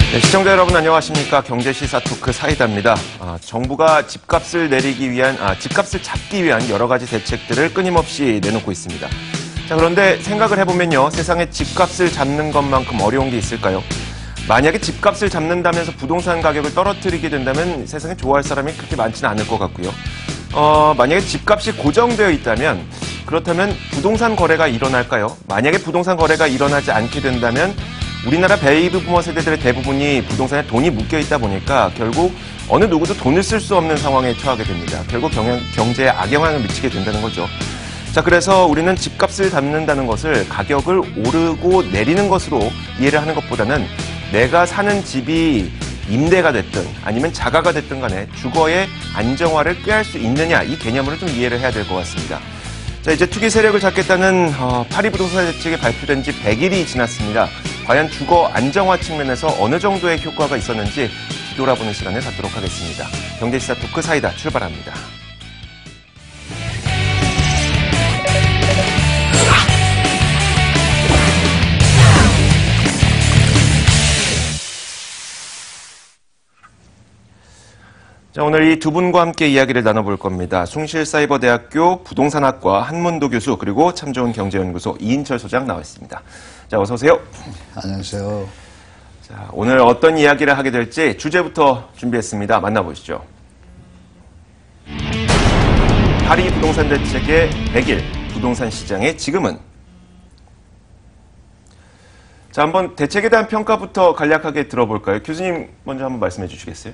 네, 시청자 여러분 안녕하십니까. 경제시사 토크 사이다입니다. 정부가 집값을 잡기 위한 여러 가지 대책들을 끊임없이 내놓고 있습니다. 자, 그런데 생각을 해보면요. 세상에 집값을 잡는 것만큼 어려운 게 있을까요? 만약에 집값을 잡는다면서 부동산 가격을 떨어뜨리게 된다면 세상에 좋아할 사람이 그렇게 많지는 않을 것 같고요. 만약에 집값이 고정되어 있다면 그렇다면 부동산 거래가 일어날까요? 만약에 부동산 거래가 일어나지 않게 된다면 우리나라 베이비 부머 세대들의 대부분이 부동산에 돈이 묶여 있다 보니까 결국 어느 누구도 돈을 쓸 수 없는 상황에 처하게 됩니다. 결국 경제에 악영향을 미치게 된다는 거죠. 자, 그래서 우리는 집값을 잡는다는 것을 가격을 오르고 내리는 것으로 이해를 하는 것보다는 내가 사는 집이 임대가 됐든 아니면 자가가 됐든 간에 주거의 안정화를 꾀할 수 있느냐, 이 개념으로 좀 이해를 해야 될 것 같습니다. 자, 이제 투기 세력을 잡겠다는 파리 부동산 대책이 발표된 지 100일이 지났습니다. 과연 주거 안정화 측면에서 어느 정도의 효과가 있었는지 뒤돌아보는 시간을 갖도록 하겠습니다. 경제시사 토크 사이다 출발합니다. 자, 오늘 이 두 분과 함께 이야기를 나눠볼 겁니다. 숭실사이버대학교 부동산학과 한문도 교수 그리고 참 좋은 경제연구소 이인철 소장 나와 있습니다. 자, 어서 오세요. 안녕하세요. 자, 오늘 어떤 이야기를 하게 될지 주제부터 준비했습니다. 만나보시죠. 파리 부동산 대책의 100일, 부동산 시장의 지금은? 자, 한번 대책에 대한 평가부터 간략하게 들어볼까요? 교수님 먼저 한번 말씀해 주시겠어요?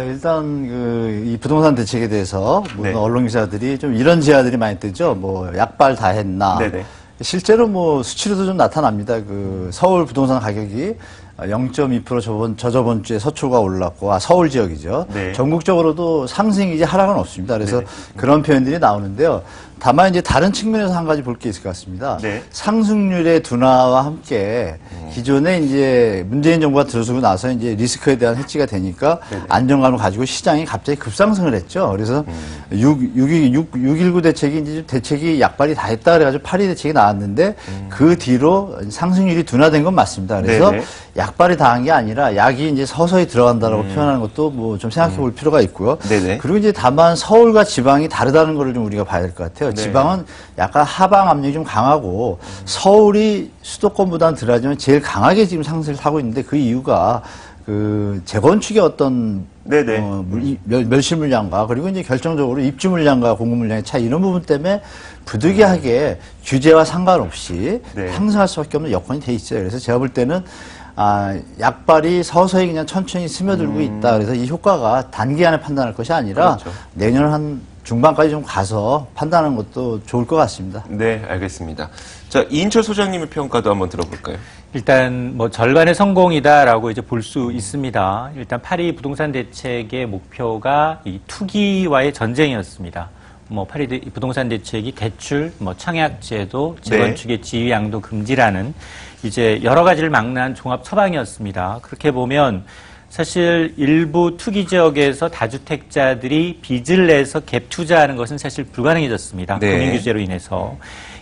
일단, 이 부동산 대책에 대해서, 네. 언론 기사들이 좀 이런 제안들이 많이 뜨죠. 약발 다 했나. 네네. 실제로 수치로도 좀 나타납니다. 서울 부동산 가격이 0.2% 저저번 주에 서초가 올랐고, 서울 지역이죠. 네. 전국적으로도 상승이지 하락은 없습니다. 그래서 네네. 그런 표현들이 나오는데요. 다만 이제 다른 측면에서 한 가지 볼 게 있을 것 같습니다. 네. 상승률의 둔화와 함께 기존에 이제 문재인 정부가 들어서고 나서 이제 리스크에 대한 해지가 되니까 네네. 안정감을 가지고 시장이 갑자기 급상승을 했죠. 그래서 6.19 대책이 이제 대책이 약발이 다 했다 그래가지고 8.2 대책이 나왔는데 그 뒤로 상승률이 둔화된 건 맞습니다. 그래서 네네. 약발이 다 한 게 아니라 약이 이제 서서히 들어간다라고 표현하는 것도 좀 생각해 볼 필요가 있고요. 네네. 그리고 이제 다만 서울과 지방이 다르다는 거를 좀 우리가 봐야 될 것 같아요. 네. 지방은 약간 하방 압력이 좀 강하고 서울이 수도권보다는 덜하지만 제일 강하게 지금 상승을 하고 있는데 그 이유가 재건축의 어떤 네네. 멸실 물량과 그리고 이제 결정적으로 입주 물량과 공급 물량의 차이 이런 부분 때문에 부득이하게 규제와 상관없이 네. 상승할 수밖에 없는 여건이 돼 있어요. 그래서 제가 볼 때는 약발이 서서히 그냥 천천히 스며들고 있다. 그래서 이 효과가 단기간에 판단할 것이 아니라 그렇죠. 내년 한 중반까지 좀 가서 판단하는 것도 좋을 것 같습니다. 네, 알겠습니다. 자, 이인철 소장님의 평가도 한번 들어볼까요? 일단 절반의 성공이다라고 이제 볼 수 있습니다. 일단 파리 부동산 대책의 목표가 이 투기와의 전쟁이었습니다. 파리 부동산 대책이 대출, 청약제도, 재건축의 지위 양도 금지라는 이제 여러 가지를 막는 종합 처방이었습니다. 그렇게 보면 사실 일부 투기 지역에서 다주택자들이 빚을 내서 갭 투자하는 것은 사실 불가능해졌습니다. 네. 금융 규제로 인해서.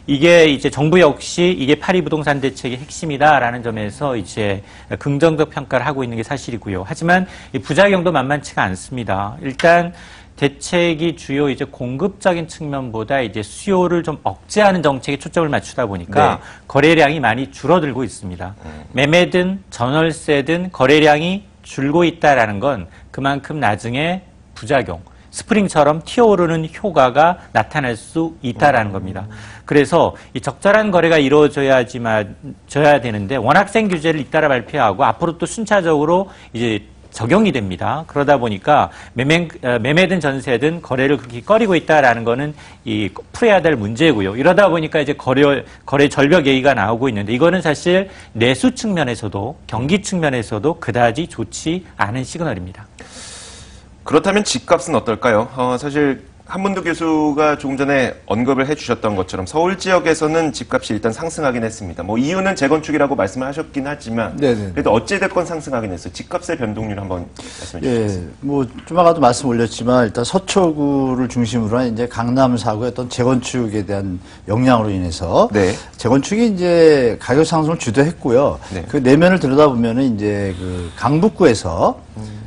이게 이제 정부 역시 이게 파리 부동산 대책의 핵심이다라는 점에서 이제 긍정적 평가를 하고 있는 게 사실이고요. 하지만 이 부작용도 만만치가 않습니다. 일단 대책이 주요 이제 공급적인 측면보다 이제 수요를 좀 억제하는 정책에 초점을 맞추다 보니까 네. 거래량이 많이 줄어들고 있습니다. 매매든 전월세든 거래량이 줄고 있다라는 건 그만큼 나중에 부작용, 스프링처럼 튀어오르는 효과가 나타날 수 있다라는 겁니다. 그래서 이 적절한 거래가 이루어져야 되는데 워낙센 규제를 잇따라 발표하고 앞으로 또 순차적으로 이제 적용이 됩니다. 그러다 보니까 매매든 전세든 거래를 그렇게 꺼리고 있다라는 거는 풀어야 될 문제고요. 이러다 보니까 이제 거래 절벽 얘기가 나오고 있는데 이거는 사실 내수 측면에서도 경기 측면에서도 그다지 좋지 않은 시그널입니다. 그렇다면 집값은 어떨까요? 사실 한문도 교수가 조금 전에 언급을 해주셨던 것처럼 서울 지역에서는 집값이 일단 상승하긴 했습니다. 뭐 이유는 재건축이라고 말씀을 하셨긴 하지만 네네. 그래도 어찌됐건 상승하긴 했어요. 집값의 변동률 한번 말씀해 주시겠어요? 예, 뭐, 좀 아까도 말씀 올렸지만, 일단 서초구를 중심으로 한 이제 강남 사구의 어떤 재건축에 대한 영향으로 인해서, 네. 재건축이 이제 가격 상승을 주도했고요. 네. 그 내면을 들여다보면은 이제 그 강북구에서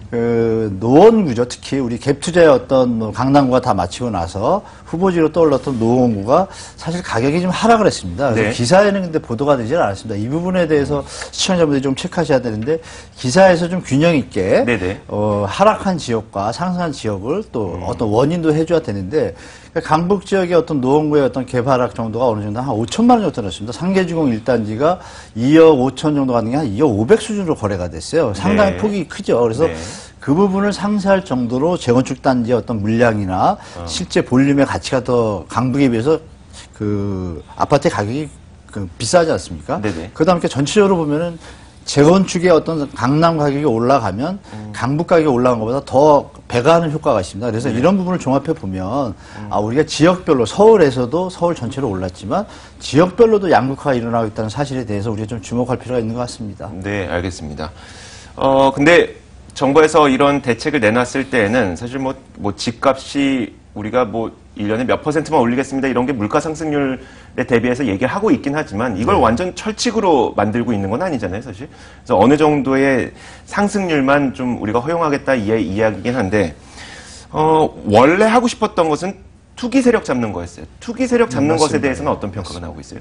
그 노원구죠. 특히 우리 갭 투자의 어떤 뭐 강남구가 다 마치고 나서 후보지로 떠올랐던 노원구가 사실 가격이 좀 하락을 했습니다. 그래서 네. 기사에는 근데 보도가 되질 않았습니다. 이 부분에 대해서 시청자분들이 좀 체크하셔야 되는데 기사에서 좀 균형 있게 네네. 하락한 지역과 상승한 지역을 또 어떤 원인도 해줘야 되는데 그러니까 강북 지역의 어떤 노원구의 어떤 개발학 정도가 어느 정도 한 5천만 원 정도 들었습니다. 상계주공 1단지가 2억 5천 정도 가는 게 한 2억 500 수준으로 거래가 됐어요. 상당히 네. 폭이 크죠. 그래서 네. 그 부분을 상쇄할 정도로 재건축 단지의 어떤 물량이나 실제 볼륨의 가치가 더 강북에 비해서 그 아파트의 가격이 그 비싸지 않습니까? 네네. 그다음에 이렇게 전체적으로 보면은 재건축의 어떤 강남 가격이 올라가면 강북 가격이 올라간 것보다 더 배가하는 효과가 있습니다. 그래서 이런 부분을 종합해 보면 아 우리가 지역별로 서울에서도 서울 전체로 올랐지만 지역별로도 양극화가 일어나고 있다는 사실에 대해서 우리가 좀 주목할 필요가 있는 것 같습니다. 네, 알겠습니다. 근데 정부에서 이런 대책을 내놨을 때에는 사실 뭐 집값이 우리가 뭐 1년에 몇 %만 올리겠습니다. 이런 게 물가 상승률에 대비해서 얘기를 하고 있긴 하지만 이걸 완전 철칙으로 만들고 있는 건 아니잖아요, 사실. 그래서 어느 정도의 상승률만 좀 우리가 허용하겠다 이야기긴 한데, 원래 하고 싶었던 것은 투기 세력 잡는 거였어요. 투기 세력 잡는 것에 대해서는 어떤 평가가 나오고 있어요?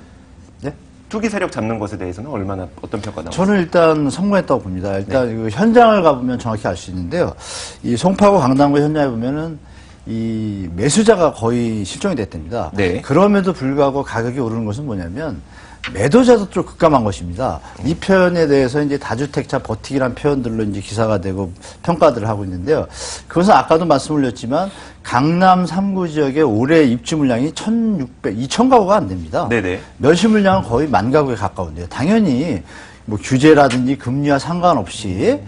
네? 투기 세력 잡는 것에 대해서는 얼마나 어떤 평가가 나오고 있어요? 저는 일단 성공했다고 봅니다. 일단 그 현장을 가보면 정확히 알 수 있는데요. 이 송파구 강남구 현장에 보면은 이 매수자가 거의 실종이 됐답니다. 네. 그럼에도 불구하고 가격이 오르는 것은 뭐냐면 매도자도 좀 급감한 것입니다. 이 표현에 대해서 이제 다주택자 버티기란 표현들로 이제 기사가 되고 평가들을 하고 있는데요. 그것은 아까도 말씀드렸지만 강남 3구 지역의 올해 입주 물량이 2,000가구가 안 됩니다. 네네. 멸실 물량은 거의 10,000가구에 가까운데요. 당연히 뭐 규제라든지 금리와 상관없이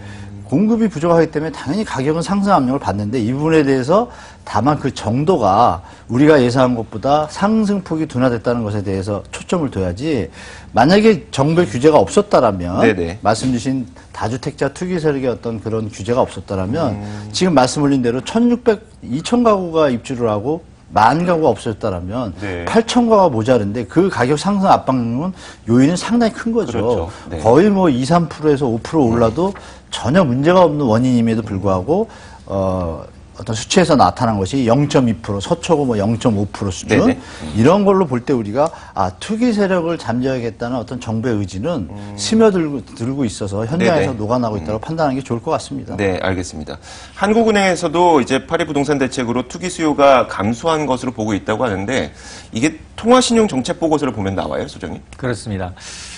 공급이 부족하기 때문에 당연히 가격은 상승 압력을 받는데 이 부분에 대해서 다만 그 정도가 우리가 예상한 것보다 상승폭이 둔화됐다는 것에 대해서 초점을 둬야지 만약에 정부의 규제가 없었다라면 네네. 말씀 주신 다주택자 투기 세력의 어떤 그런 규제가 없었다라면 지금 말씀 올린 대로 2,000가구가 입주를 하고 10,000가구가 없어졌다라면 네. 8,000가구가 모자른데 그 가격 상승 압박은 요인은 상당히 큰 거죠. 그렇죠. 네. 거의 뭐 2, 3%에서 5% 올라도 전혀 문제가 없는 원인임에도 불구하고 어떤 수치에서 나타난 것이 0.2%, 서초구 뭐 0.5% 수준 네네. 이런 걸로 볼 때 우리가 투기 세력을 잠재워야겠다는 어떤 정부의 의지는 스며들고 있어서 현장에서 네네. 녹아나고 있다고 판단하는 게 좋을 것 같습니다. 네, 알겠습니다. 한국은행에서도 이제 파리부동산 대책으로 투기 수요가 감소한 것으로 보고 있다고 하는데 이게 통화신용 정책 보고서를 보면 나와요, 소장님? 그렇습니다.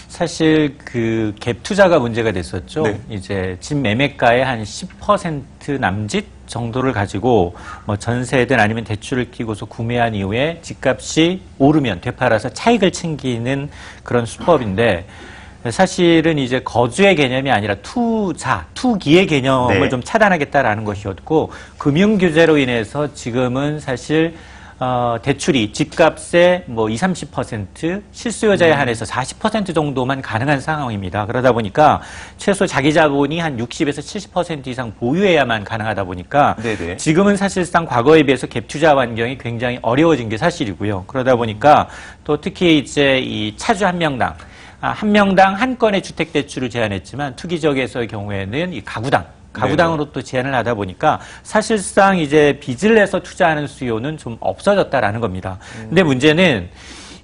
사실 그 갭 투자가 문제가 됐었죠. 네. 이제 집 매매가의 한 10% 남짓 정도를 가지고 뭐 전세든 아니면 대출을 끼고서 구매한 이후에 집값이 오르면 되팔아서 차익을 챙기는 그런 수법인데 사실은 이제 거주의 개념이 아니라 투기의 개념을 네. 좀 차단하겠다라는 것이었고 금융 규제로 인해서 지금은 사실 대출이 집값의 뭐 20, 30% 실수요자에 한해서 40% 정도만 가능한 상황입니다. 그러다 보니까 최소 자기 자본이 한 60에서 70% 이상 보유해야만 가능하다 보니까 네네. 지금은 사실상 과거에 비해서 갭 투자 환경이 굉장히 어려워진 게 사실이고요. 그러다 보니까 또 특히 이제 이 차주 한 명당 한 건의 주택 대출을 제한했지만 투기 지역에서의 경우에는 이 가구당으로 또 제한을 하다 보니까 사실상 이제 빚을 내서 투자하는 수요는 좀 없어졌다라는 겁니다. 근데 문제는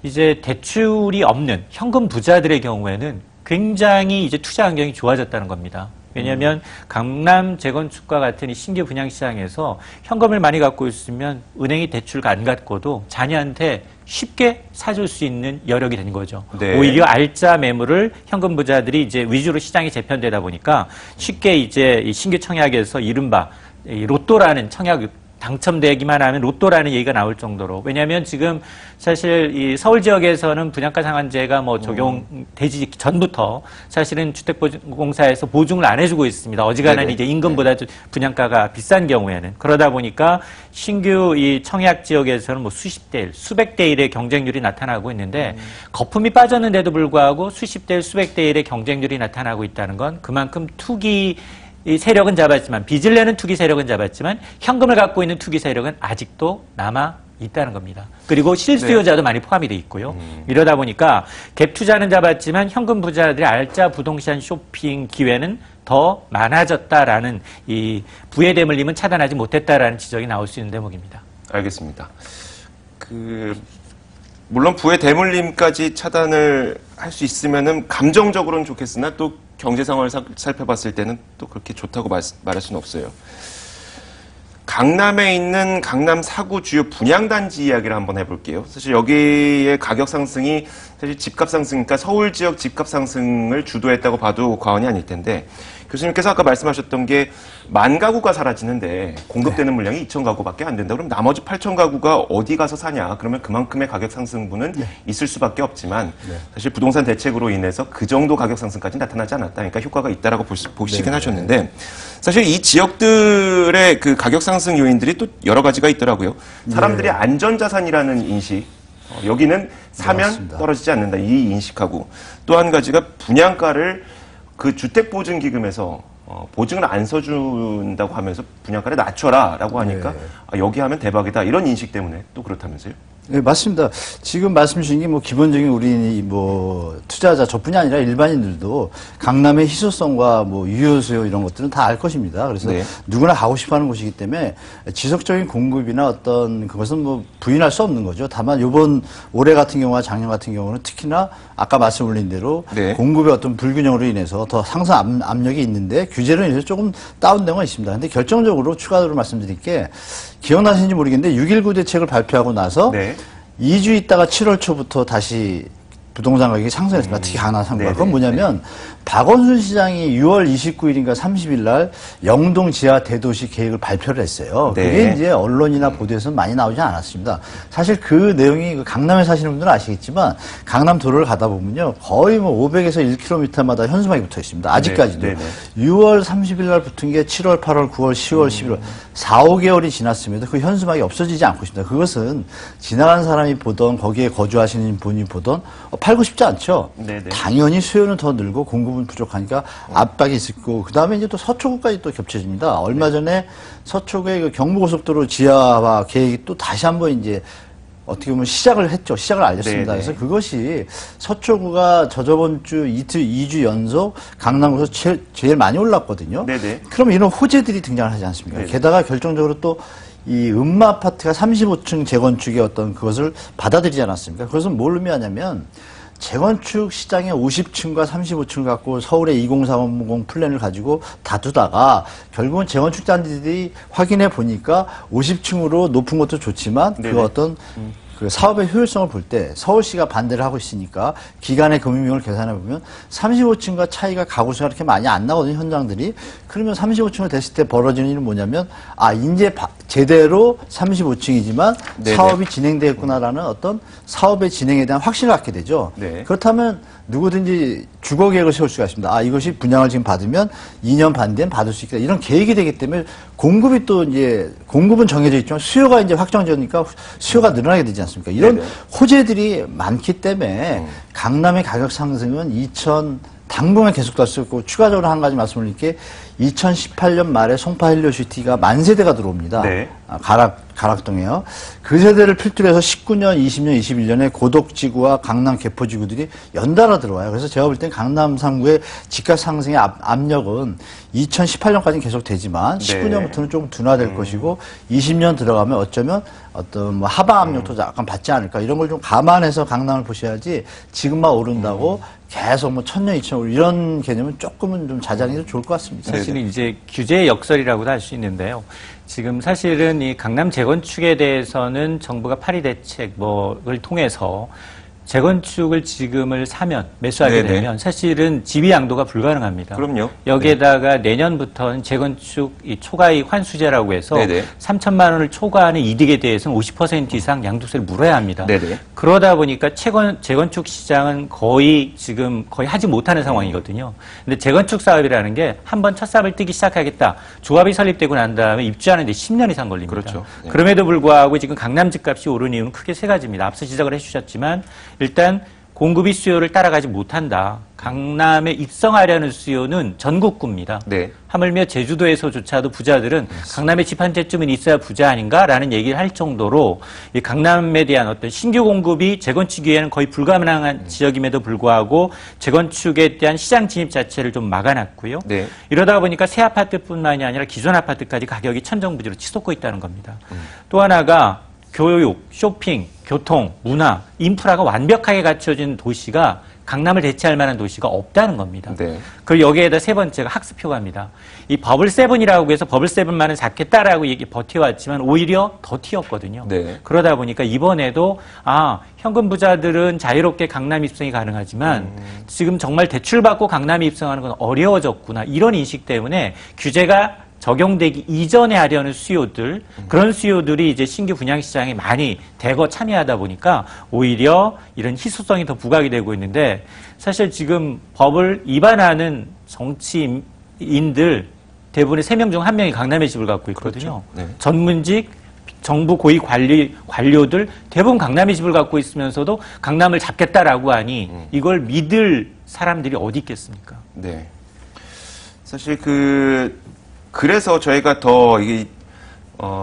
이제 대출이 없는 현금 부자들의 경우에는 굉장히 이제 투자 환경이 좋아졌다는 겁니다. 왜냐하면 강남 재건축과 같은 이 신규 분양 시장에서 현금을 많이 갖고 있으면 은행이 대출 안 갖고도 자녀한테 쉽게 사줄 수 있는 여력이 된 거죠. 네. 오히려 알짜 매물을 현금 부자들이 이제 위주로 시장이 재편되다 보니까 쉽게 이제 이 신규 청약에서 이른바 이 로또라는 청약 당첨되기만 하면 로또라는 얘기가 나올 정도로. 왜냐하면 지금 사실 이 서울 지역에서는 분양가 상한제가 뭐 적용되지 전부터 사실은 주택보증공사에서 보증을 안 해주고 있습니다. 어지간한 네네. 이제 임금보다 분양가가 비싼 경우에는. 그러다 보니까 신규 이 청약 지역에서는 뭐 수십 대 1, 수백 대 1의 경쟁률이 나타나고 있는데 거품이 빠졌는데도 불구하고 수십 대 1, 수백 대 1의 경쟁률이 나타나고 있다는 건 그만큼 투기 이 세력은 잡았지만 빚을 내는 투기 세력은 잡았지만 현금을 갖고 있는 투기 세력은 아직도 남아 있다는 겁니다. 그리고 실수요자도 많이 포함이 돼 있고요. 이러다 보니까 갭 투자는 잡았지만 현금 부자들의 알짜 부동산 쇼핑 기회는 더 많아졌다라는 이 부의 대물림은 차단하지 못했다라는 지적이 나올 수 있는 대목입니다. 알겠습니다. 물론 부의 대물림까지 차단을 할 수 있으면은 감정적으로는 좋겠으나 또 경제 상황을 살펴봤을 때는 또 그렇게 좋다고 말할 수는 없어요. 강남에 있는 강남 4구 주요 분양단지 이야기를 한번 해볼게요. 사실 여기의 가격 상승이 사실 집값 상승이니까 서울 지역 집값 상승을 주도했다고 봐도 과언이 아닐 텐데 교수님께서 아까 말씀하셨던 게 10,000가구가 사라지는데 공급되는 물량이 2,000가구밖에 안 된다. 그럼 나머지 8,000가구가 어디 가서 사냐? 그러면 그만큼의 가격 상승분은 있을 수밖에 없지만 사실 부동산 대책으로 인해서 그 정도 가격 상승까지 나타나지 않았다. 그러니까 효과가 있다라고 보시긴 하셨는데 사실 이 지역들의 그 가격 상승 요인들이 또 여러 가지가 있더라고요. 사람들이 안전자산이라는 인식, 여기는 사면 맞습니다. 떨어지지 않는다. 이 인식하고 또 한 가지가 분양가를 그 주택보증기금에서 보증을 안 써준다고 하면서 분양가를 낮춰라라고 하니까 여기 하면 대박이다 이런 인식 때문에 또 그렇다면서요? 네, 맞습니다. 지금 말씀 주신 게 뭐 기본적인 우리 뭐 투자자 저뿐이 아니라 일반인들도 강남의 희소성과 뭐 유효수요 이런 것들은 다 알 것입니다. 그래서 누구나 가고 싶어 하는 곳이기 때문에 지속적인 공급이나 어떤 그것은 뭐 부인할 수 없는 거죠. 다만 요번 올해 같은 경우와 작년 같은 경우는 특히나 아까 말씀 올린 대로 공급의 어떤 불균형으로 인해서 더 상승 압력이 있는데 규제로 인해서 조금 다운된 건 있습니다. 근데 결정적으로 추가적으로 말씀드릴 게 기억나시는지 모르겠는데 6.19 대책을 발표하고 나서 2주 있다가 7월 초부터 다시 부동산 가격이 상승했습니다. 특히 강남 상가. 그건 뭐냐면 박원순 시장이 6월 29일인가 30일 날 영동 지하 대도시 계획을 발표를 했어요. 그게 이제 언론이나 보도에서는 많이 나오지 않았습니다. 사실 그 내용이 강남에 사시는 분들은 아시겠지만 강남 도로를 가다 보면요. 거의 뭐 500에서 1km마다 현수막이 붙어 있습니다. 아직까지도. 6월 30일 날 붙은 게 7월, 8월, 9월, 10월, 11월 4, 5개월이 지났음에도 그 현수막이 없어지지 않고 있습니다. 그것은 지나간 사람이 보던 거기에 거주하시는 분이 보던 팔고 싶지 않죠. 당연히 수요는 더 늘고 공급은 부족하니까 압박이 있을 거고 그다음에 이제 또 서초구까지 또 겹쳐집니다. 얼마 전에 서초구의 그 경부고속도로 지하화 계획이 또 다시 한번 이제 어떻게 보면 시작을 했죠. 시작을 알렸습니다. 그래서 그것이 서초구가 저저번 주 2주 연속 강남구에서 제일 많이 올랐거든요. 그럼 이런 호재들이 등장을 하지 않습니까? 게다가 결정적으로 또 이 음마 아파트가 35층 재건축의 어떤 그것을 받아들이지 않았습니까? 그것은 뭘 의미하냐면 재건축 시장에 50층과 35층을 갖고 서울의 2030 플랜을 가지고 다투다가 결국은 재건축 단지들이 확인해 보니까 50층으로 높은 것도 좋지만 그 어떤 그 사업의 효율성을 볼 때 서울시가 반대를 하고 있으니까 기간의 금융비용을 계산해 보면 35층과 차이가 가구수가 그렇게 많이 안 나거든요, 현장들이. 그러면 35층을 됐을 때 벌어지는 일은 뭐냐면 이제 제대로 35층이지만 사업이 진행되겠구나라는 어떤 사업의 진행에 대한 확신을 갖게 되죠. 그렇다면 누구든지 주거 계획을 세울 수가 있습니다. 이것이 분양을 지금 받으면 2년 반 뒤엔 받을 수 있겠다. 이런 계획이 되기 때문에 공급이 또 이제 공급은 정해져 있지만 수요가 이제 확정되니까 수요가 늘어나게 되지 않습니까? 이런 호재들이 많기 때문에 강남의 가격 상승은 당분간 계속될 수 있고 추가적으로 한 가지 말씀드릴 게 2018년 말에 송파 헬리오시티가 만세대가 들어옵니다. 가락동에요. 그 세대를 필두로 해서 19년, 20년, 21년에 고덕지구와 강남 개포지구들이 연달아 들어와요. 그래서 제가 볼 땐 강남 3구의 집값 상승의 압력은 2018년까지는 계속 되지만 19년부터는 조금 둔화될 것이고 20년 들어가면 어쩌면 어떤 뭐 하방 압력도 약간 받지 않을까 이런 걸 좀 감안해서 강남을 보셔야지 지금만 오른다고 계속 뭐 1000년, 2000년 이런 개념은 조금은 좀 자제하는 게 좋을 것 같습니다. 사실은 이제 규제의 역설이라고도 할 수 있는데요. 지금 사실은 이 강남 재건축에 대해서는 정부가 파리 대책 를 통해서 재건축을 지금을 사면 매수하게 네네. 되면 사실은 지위 양도가 불가능합니다. 그럼요. 여기에다가 내년부터는 재건축 이 초과이익 환수제라고 해서 네네. 3천만 원을 초과하는 이득에 대해서는 50% 이상 양도세를 물어야 합니다. 네네. 그러다 보니까 재건축 시장은 거의 지금 거의 하지 못하는 상황이거든요. 근데 재건축 사업이라는 게 한번 첫 삽을 뜨기 시작하겠다. 조합이 설립되고 난 다음에 입주하는데 10년 이상 걸립니다. 그렇죠. 네. 그럼에도 불구하고 지금 강남 집값이 오른 이유는 크게 세 가지입니다. 앞서 지적을 해주셨지만 일단 공급이 수요를 따라가지 못한다. 강남에 입성하려는 수요는 전국구입니다. 네. 하물며 제주도에서조차도 부자들은 강남에 집 한 채쯤은 있어야 부자 아닌가라는 얘기를 할 정도로 이 강남에 대한 어떤 신규 공급이 재건축기에는 거의 불가능한 지역임에도 불구하고 재건축에 대한 시장 진입 자체를 좀 막아놨고요. 네. 이러다 보니까 새 아파트뿐만이 아니라 기존 아파트까지 가격이 천정부지로 치솟고 있다는 겁니다. 또 하나가 교육, 쇼핑, 교통, 문화, 인프라가 완벽하게 갖춰진 도시가 강남을 대체할 만한 도시가 없다는 겁니다. 네. 그리고 여기에다 세 번째가 학습효과입니다. 이 버블7이라고 해서 버블7만은 잡겠다라고 버텨왔지만 오히려 더 튀었거든요. 네. 그러다 보니까 이번에도 현금 부자들은 자유롭게 강남 입성이 가능하지만 지금 정말 대출받고 강남에 입성하는 건 어려워졌구나. 이런 인식 때문에 규제가 적용되기 이전에 하려는 수요들, 그런 수요들이 이제 신규 분양시장에 많이 대거 참여하다 보니까 오히려 이런 희소성이 더 부각이 되고 있는데 사실 지금 법을 위반하는 정치인들 대부분의 3명 중 1명이 강남의 집을 갖고 있거든요. 그렇죠. 네. 전문직, 정부 고위 관료들 대부분 강남의 집을 갖고 있으면서도 강남을 잡겠다라고 하니 이걸 믿을 사람들이 어디 있겠습니까? 네. 사실 그래서 저희가 더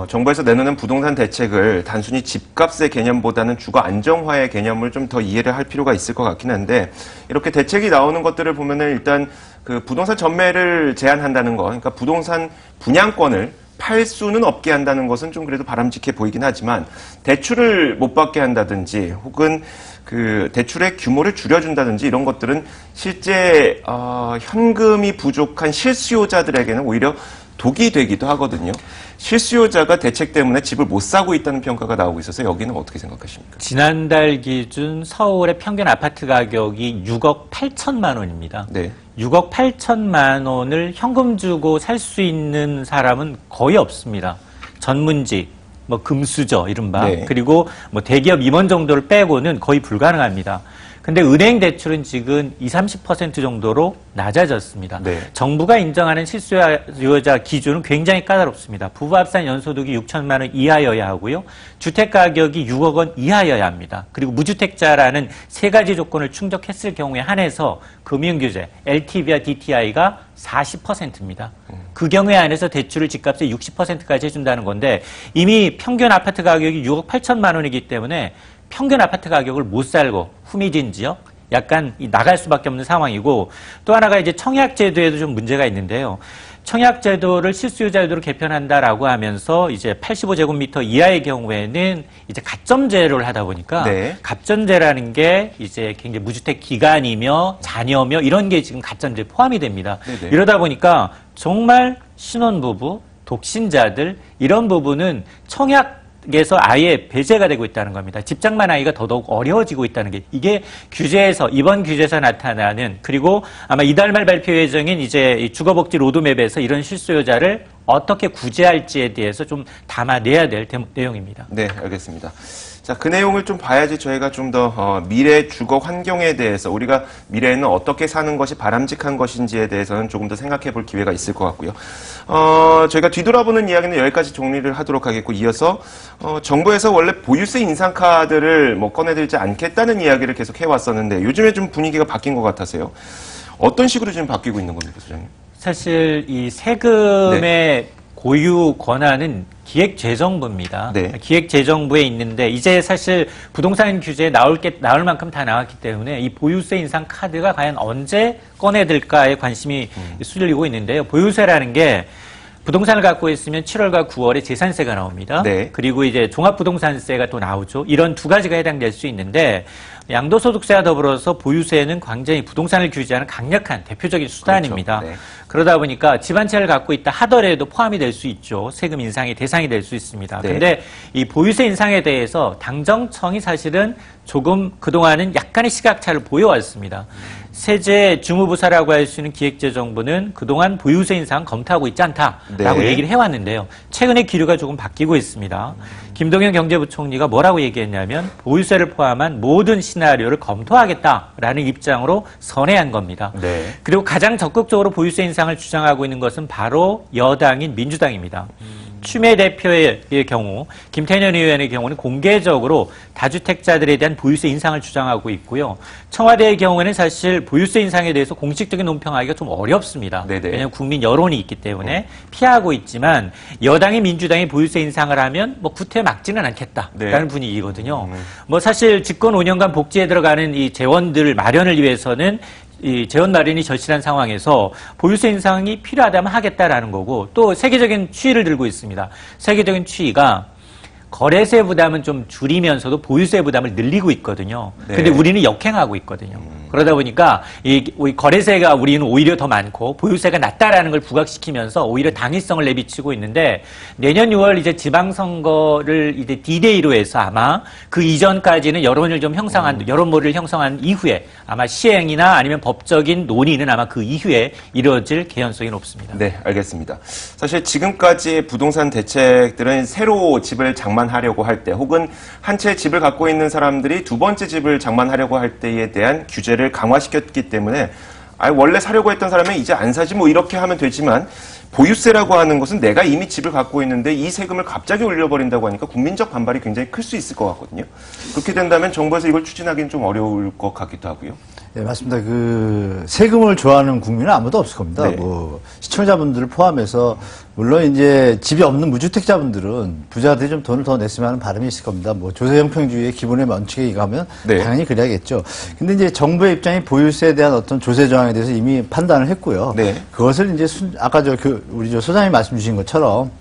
정부에서 내놓는 부동산 대책을 단순히 집값의 개념보다는 주거 안정화의 개념을 좀 더 이해를 할 필요가 있을 것 같긴 한데 이렇게 대책이 나오는 것들을 보면은 일단 그 부동산 전매를 제한한다는 거, 그러니까 부동산 분양권을 팔 수는 없게 한다는 것은 좀 그래도 바람직해 보이긴 하지만 대출을 못 받게 한다든지 혹은 그 대출의 규모를 줄여준다든지 이런 것들은 실제 현금이 부족한 실수요자들에게는 오히려 독이 되기도 하거든요. 실수요자가 대책 때문에 집을 못 사고 있다는 평가가 나오고 있어서 여기는 어떻게 생각하십니까? 지난달 기준 서울의 평균 아파트 가격이 6억 8천만 원입니다. 네. 6억 8천만 원을 현금 주고 살 수 있는 사람은 거의 없습니다. 전문직, 금수저 이른바 네. 그리고 대기업 임원 정도를 빼고는 거의 불가능합니다. 근데 은행 대출은 지금 20-30% 정도로 낮아졌습니다. 네. 정부가 인정하는 실수요자 기준은 굉장히 까다롭습니다. 부부 합산 연소득이 6천만 원 이하여야 하고요. 주택 가격이 6억 원 이하여야 합니다. 그리고 무주택자라는 세 가지 조건을 충족했을 경우에 한해서 금융규제, LTV와 DTI가 40%입니다. 그 경우에 한해서 대출을 집값의 60%까지 해준다는 건데 이미 평균 아파트 가격이 6억 8천만 원이기 때문에 평균 아파트 가격을 못 살고 후미진 지역 약간 나갈 수밖에 없는 상황이고 또 하나가 이제 청약제도에도 좀 문제가 있는데요. 청약제도를 실수요자제도로 개편한다라고 하면서 이제 85제곱미터 이하의 경우에는 이제 가점제를 하다 보니까 네. 가점제라는 게 이제 굉장히 무주택 기간이며 자녀며 이런 게 지금 가점제에 포함이 됩니다. 네네. 이러다 보니까 정말 신혼부부, 독신자들 이런 부분은 청약에서 아예 배제가 되고 있다는 겁니다. 집장만 하기가 더더욱 어려워지고 있다는 게 이게 이번 규제에서 나타나는 그리고 아마 이달 말 발표 예정인 이제 주거복지 로드맵에서 이런 실수요자를 어떻게 구제할지에 대해서 좀 담아내야 될 내용입니다. 네, 알겠습니다. 자, 그 내용을 좀 봐야지 저희가 좀 더 미래 주거 환경에 대해서 우리가 미래에는 어떻게 사는 것이 바람직한 것인지에 대해서는 조금 더 생각해 볼 기회가 있을 것 같고요. 저희가 뒤돌아보는 이야기는 여기까지 정리를 하도록 하겠고 이어서 정부에서 원래 보유세 인상 카드를 꺼내들지 않겠다는 이야기를 계속 해왔었는데 요즘에 좀 분위기가 바뀐 것 같아서요. 어떤 식으로 지금 바뀌고 있는 겁니까, 소장님? 사실 이 세금의 고유 권한은 기획재정부입니다. 네. 기획재정부에 있는데 이제 사실 부동산 규제에 나올 만큼 다 나왔기 때문에 이 보유세 인상 카드가 과연 언제 꺼내들까에 관심이 쏠리고 있는데요. 보유세라는 게 부동산을 갖고 있으면 7월과 9월에 재산세가 나옵니다. 네. 그리고 이제 종합부동산세가 또 나오죠. 이런 두 가지가 해당될 수 있는데 양도소득세와 더불어서 보유세는 굉장히 부동산을 규제하는 강력한 대표적인 수단입니다. 그렇죠. 네. 그러다 보니까 집 한 채를 갖고 있다 하더라도 포함이 될 수 있죠. 세금 인상의 대상이 될 수 있습니다. 네. 근데 이 보유세 인상에 대해서 당정청이 사실은 조금 그동안은 약간의 시각차를 보여왔습니다. 세제 주무부사라고 할 수 있는 기획재정부는 그동안 보유세 인상 검토하고 있지 않다라고 네. 얘기를 해왔는데요. 최근에 기류가 조금 바뀌고 있습니다. 김동연 경제부총리가 뭐라고 얘기했냐면 보유세를 포함한 모든 시나리오를 검토하겠다라는 입장으로 선회한 겁니다. 네. 그리고 가장 적극적으로 보유세 인상을 주장하고 있는 것은 바로 여당인 민주당입니다. 추미애 대표의 경우, 김태년 의원의 경우는 공개적으로 다주택자들에 대한 보유세 인상을 주장하고 있고요. 청와대의 경우에는 사실 보유세 인상에 대해서 공식적인 논평하기가 좀 어렵습니다. 네네. 왜냐하면 국민 여론이 있기 때문에 피하고 있지만 여당이 민주당이 보유세 인상을 하면 뭐 구태 막지는 않겠다라는 네. 분위기거든요. 뭐 사실 집권 5년간 복지에 들어가는 이 재원들 마련을 위해서는 이 재원 마련이 절실한 상황에서 보유세 인상이 필요하다면 하겠다라는 거고 또 세계적인 추이를 들고 있습니다. 세계적인 추이가 거래세 부담은 좀 줄이면서도 보유세 부담을 늘리고 있거든요. 네. 근데 우리는 역행하고 있거든요. 그러다 보니까 이 거래세가 우리는 오히려 더 많고 보유세가 낮다라는 걸 부각시키면서 오히려 당위성을 내비치고 있는데 내년 6월 이제 지방선거를 이제 D-Day로 해서 아마 그 이전까지는 여론을 좀 형성한 여론몰이를 형성한 이후에 아마 시행이나 아니면 법적인 논의는 아마 그 이후에 이루어질 개연성이 높습니다. 네, 알겠습니다. 사실 지금까지의 부동산 대책들은 새로 집을 장만하려고 할 때 혹은 한 채 집을 갖고 있는 사람들이 두 번째 집을 장만하려고 할 때에 대한 규제를 강화시켰기 때문에 원래 사려고 했던 사람은 이제 안 사지 뭐 이렇게 하면 되지만 보유세라고 하는 것은 내가 이미 집을 갖고 있는데 이 세금을 갑자기 올려버린다고 하니까 국민적 반발이 굉장히 클 수 있을 것 같거든요. 그렇게 된다면 정부에서 이걸 추진하기는 좀 어려울 것 같기도 하고요. 네, 맞습니다. 그 세금을 좋아하는 국민은 아무도 없을 겁니다. 네. 뭐 시청자분들을 포함해서 물론 이제 집이 없는 무주택자분들은 부자들이 좀 돈을 더 냈으면 하는 바람이 있을 겁니다. 뭐 조세 형평주의의 기본의 원칙에 의하면 네. 당연히 그래야겠죠. 근데 이제 정부의 입장이 보유세에 대한 어떤 조세 저항에 대해서 이미 판단을 했고요. 네. 그것을 이제 아까 우리 소장님 말씀 주신 것처럼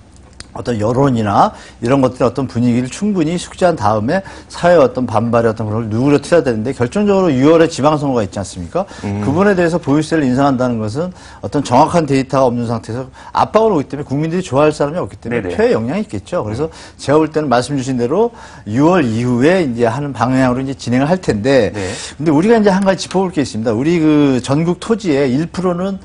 어떤 여론이나 이런 것들의 어떤 분위기를 충분히 숙지한 다음에 사회의 어떤 반발의 어떤 그런 걸 누그러뜨려야 되는데 결정적으로 6월에 지방선거가 있지 않습니까? 그 부분에 대해서 보유세를 인상한다는 것은 어떤 정확한 데이터가 없는 상태에서 압박을 오기 때문에 국민들이 좋아할 사람이 없기 때문에 네네. 표에 영향이 있겠죠. 그래서 제가 볼 때는 말씀 주신 대로 6월 이후에 이제 하는 방향으로 이제 진행을 할 텐데 네. 근데 우리가 이제 한 가지 짚어볼 게 있습니다. 우리 그 전국 토지의 1%는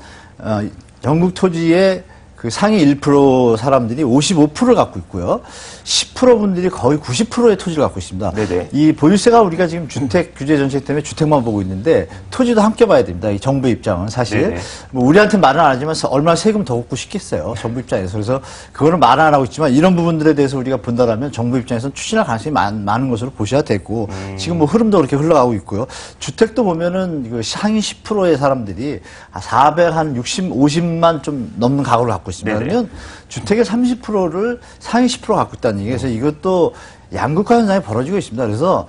전국 토지의 그 상위 1% 사람들이 55%를 갖고 있고요. 10% 분들이 거의 90%의 토지를 갖고 있습니다. 네네. 이 보유세가 우리가 지금 주택 규제 정책 때문에 주택만 보고 있는데 토지도 함께 봐야 됩니다. 이 정부 입장은 사실 네네. 뭐 우리한테 말은 안 하지만 얼마나 세금 더 걷고 싶겠어요. 정부 입장에서. 그래서 그거는 말 안 하고 있지만 이런 부분들에 대해서 우리가 본다라면 정부 입장에서는 추진할 가능성이 많은 것으로 보셔야 되고 지금 뭐 흐름도 그렇게 흘러가고 있고요. 주택도 보면은 그 상위 10%의 사람들이 50만 좀 넘는 가구를 갖고 있습니다. 네네. 그러면 주택의 30%를 상위 10% 갖고 있다는 얘기예요. 그래서 이것도 양극화 현상이 벌어지고 있습니다. 그래서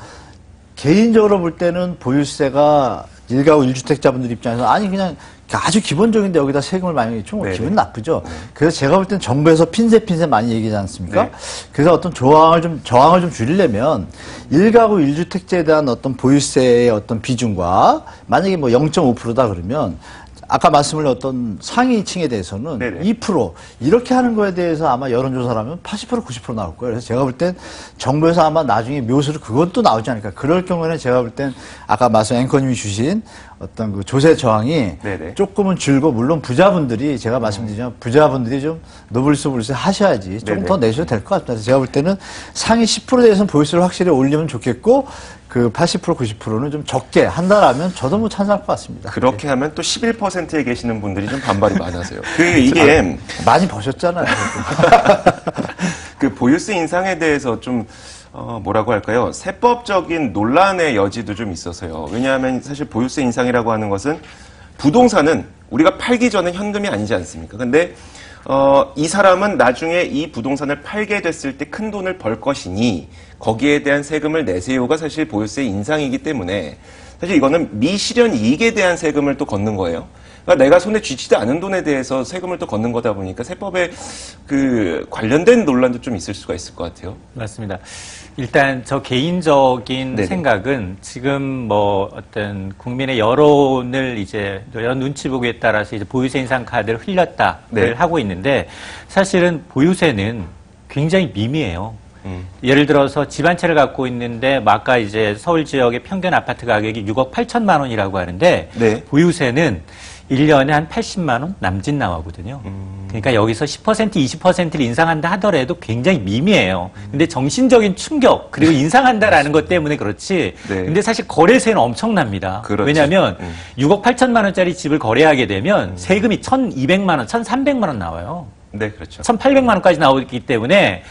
개인적으로 볼 때는 보유세가 1가구 1주택자분들 입장에서 아니 그냥 아주 기본적인데 여기다 세금을 많이 좀 네네. 기분 나쁘죠. 그래서 제가 볼 때는 정부에서 핀셋 많이 얘기하지 않습니까? 네. 그래서 어떤 저항을 좀 줄이려면 1가구 1주택자에 대한 어떤 보유세의 어떤 비중과 만약에 뭐 0.5%다 그러면 아까 말씀을 어떤 상위층에 대해서는 네네. 2% 이렇게 하는 거에 대해서 아마 여론조사라면 80% 90% 나올 거예요. 그래서 제가 볼 땐 정부에서 아마 나중에 묘수로 그것도 나오지 않을까. 그럴 경우에는 제가 볼 땐 아까 말씀 앵커님이 주신 어떤 그 조세 저항이 네네. 조금은 줄고 물론 부자분들이 제가 말씀드리자면 부자분들이 좀 노블리스 하셔야지 조금 네네. 더 내셔도 될 것 같습니다. 그래서 제가 볼 때는 상위 10%에 대해서는 보유세를 확실히 올리면 좋겠고 그 80% 90%는 좀 적게 한다라면 저도 뭐 찬성할 것 같습니다. 그렇게 하면 또 11%에 계시는 분들이 좀 반발이 많아서요. 이게 많이 버셨잖아요. 그 보유세 인상에 대해서 좀 뭐라고 할까요? 세법적인 논란의 여지도 좀 있어서요. 왜냐하면 사실 보유세 인상이라고 하는 것은 부동산은 우리가 팔기 전에 현금이 아니지 않습니까? 근데 이 사람은 나중에 이 부동산을 팔게 됐을 때 큰 돈을 벌 것이니 거기에 대한 세금을 내세요가 사실 보유세 인상이기 때문에 사실 이거는 미실현 이익에 대한 세금을 또 걷는 거예요. 그러니까 내가 손에 쥐지도 않은 돈에 대해서 세금을 또 걷는 거다 보니까 세법에 그 관련된 논란도 좀 있을 수가 있을 것 같아요. 맞습니다. 일단 저 개인적인 네네. 생각은 지금 뭐 어떤 국민의 여론을 이제 여론 눈치 보기에 따라서 이제 보유세 인상 카드를 흘렸다를 네. 하고 있는데 사실은 보유세는 굉장히 미미해요. 예를 들어서 집 한 채를 갖고 있는데 뭐 아까 이제 서울 지역의 평균 아파트 가격이 6억 8천만 원이라고 하는데 네. 보유세는 1년에 한 80만 원 남짓 나오거든요. 그러니까 여기서 10%, 20%를 인상한다 하더라도 굉장히 미미해요. 근데 정신적인 충격 그리고 인상한다라는 것 때문에 그렇지. 네. 근데 사실 거래세는 엄청납니다. 그렇죠. 왜냐하면 6억 8천만 원짜리 집을 거래하게 되면 세금이 1,200만 원, 1,300만 원 나와요. 네, 그렇죠. 1,800만 원까지 나오기 때문에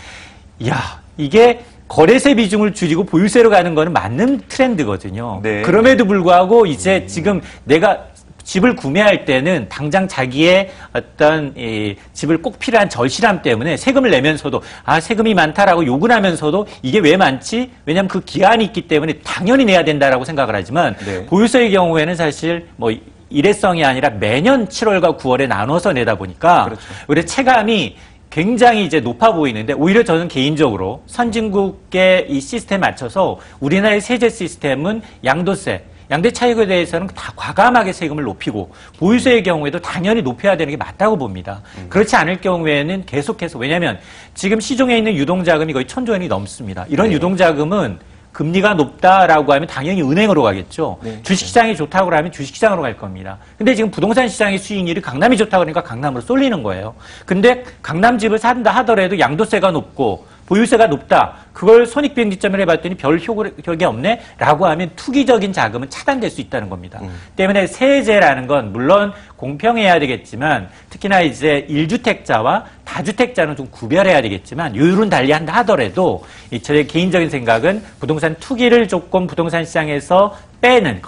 야 이게 거래세 비중을 줄이고 보유세로 가는 거는 맞는 트렌드거든요. 네. 그럼에도 불구하고 이제 지금 내가 집을 구매할 때는 당장 자기의 어떤 이 집을 꼭 필요한 절실함 때문에 세금을 내면서도 아 세금이 많다라고 욕을 하면서도 이게 왜 많지? 왜냐하면 그 기한이 있기 때문에 당연히 내야 된다라고 생각을 하지만 네. 보유세의 경우에는 사실 뭐 일회성이 아니라 매년 7월과 9월에 나눠서 내다 보니까 그렇죠. 우리 체감이 굉장히 이제 높아 보이는데 오히려 저는 개인적으로 선진국의 이 시스템에 맞춰서 우리나라의 세제 시스템은 양도세, 양대 차익에 대해서는 다 과감하게 세금을 높이고 보유세의 경우에도 당연히 높여야 되는 게 맞다고 봅니다. 그렇지 않을 경우에는 계속해서 왜냐하면 지금 시중에 있는 유동자금이 거의 1,000조 원이 넘습니다. 이런 네. 유동자금은 금리가 높다라고 하면 당연히 은행으로 가겠죠. 네. 주식시장이 좋다고 하면 주식시장으로 갈 겁니다. 근데 지금 부동산 시장의 수익률이 강남이 좋다고 그러니까 강남으로 쏠리는 거예요. 근데 강남 집을 산다 하더라도 양도세가 높고 보유세가 높다. 그걸 손익비행기점을 해봤더니 별 효력이 없네? 라고 하면 투기적인 자금은 차단될 수 있다는 겁니다. 때문에 세제라는 건 물론 공평해야 되겠지만 특히나 이제 1주택자와 다주택자는 좀 구별해야 되겠지만 요율은 달리한다 하더라도 저의 개인적인 생각은 부동산 투기를 조금 부동산 시장에서 빼는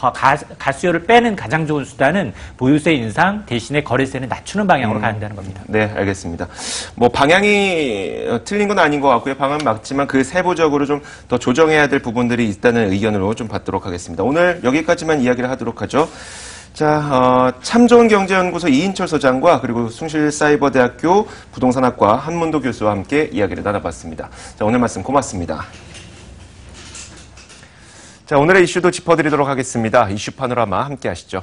가수요를 빼는 가장 좋은 수단은 보유세 인상 대신에 거래세는 낮추는 방향으로 가야 한다는 겁니다. 네, 알겠습니다. 뭐 방향이 틀린 건 아닌 것 같고요. 방향은 맞지만 그 세부적으로 좀 더 조정해야 될 부분들이 있다는 의견으로 좀 받도록 하겠습니다. 오늘 여기까지만 이야기를 하도록 하죠. 자, 참 좋은 경제연구소 이인철 소장과 그리고 숭실사이버대학교 부동산학과 한문도 교수와 함께 이야기를 나눠봤습니다. 자, 오늘 말씀 고맙습니다. 자, 오늘의 이슈도 짚어드리도록 하겠습니다. 이슈 파노라마 함께 하시죠.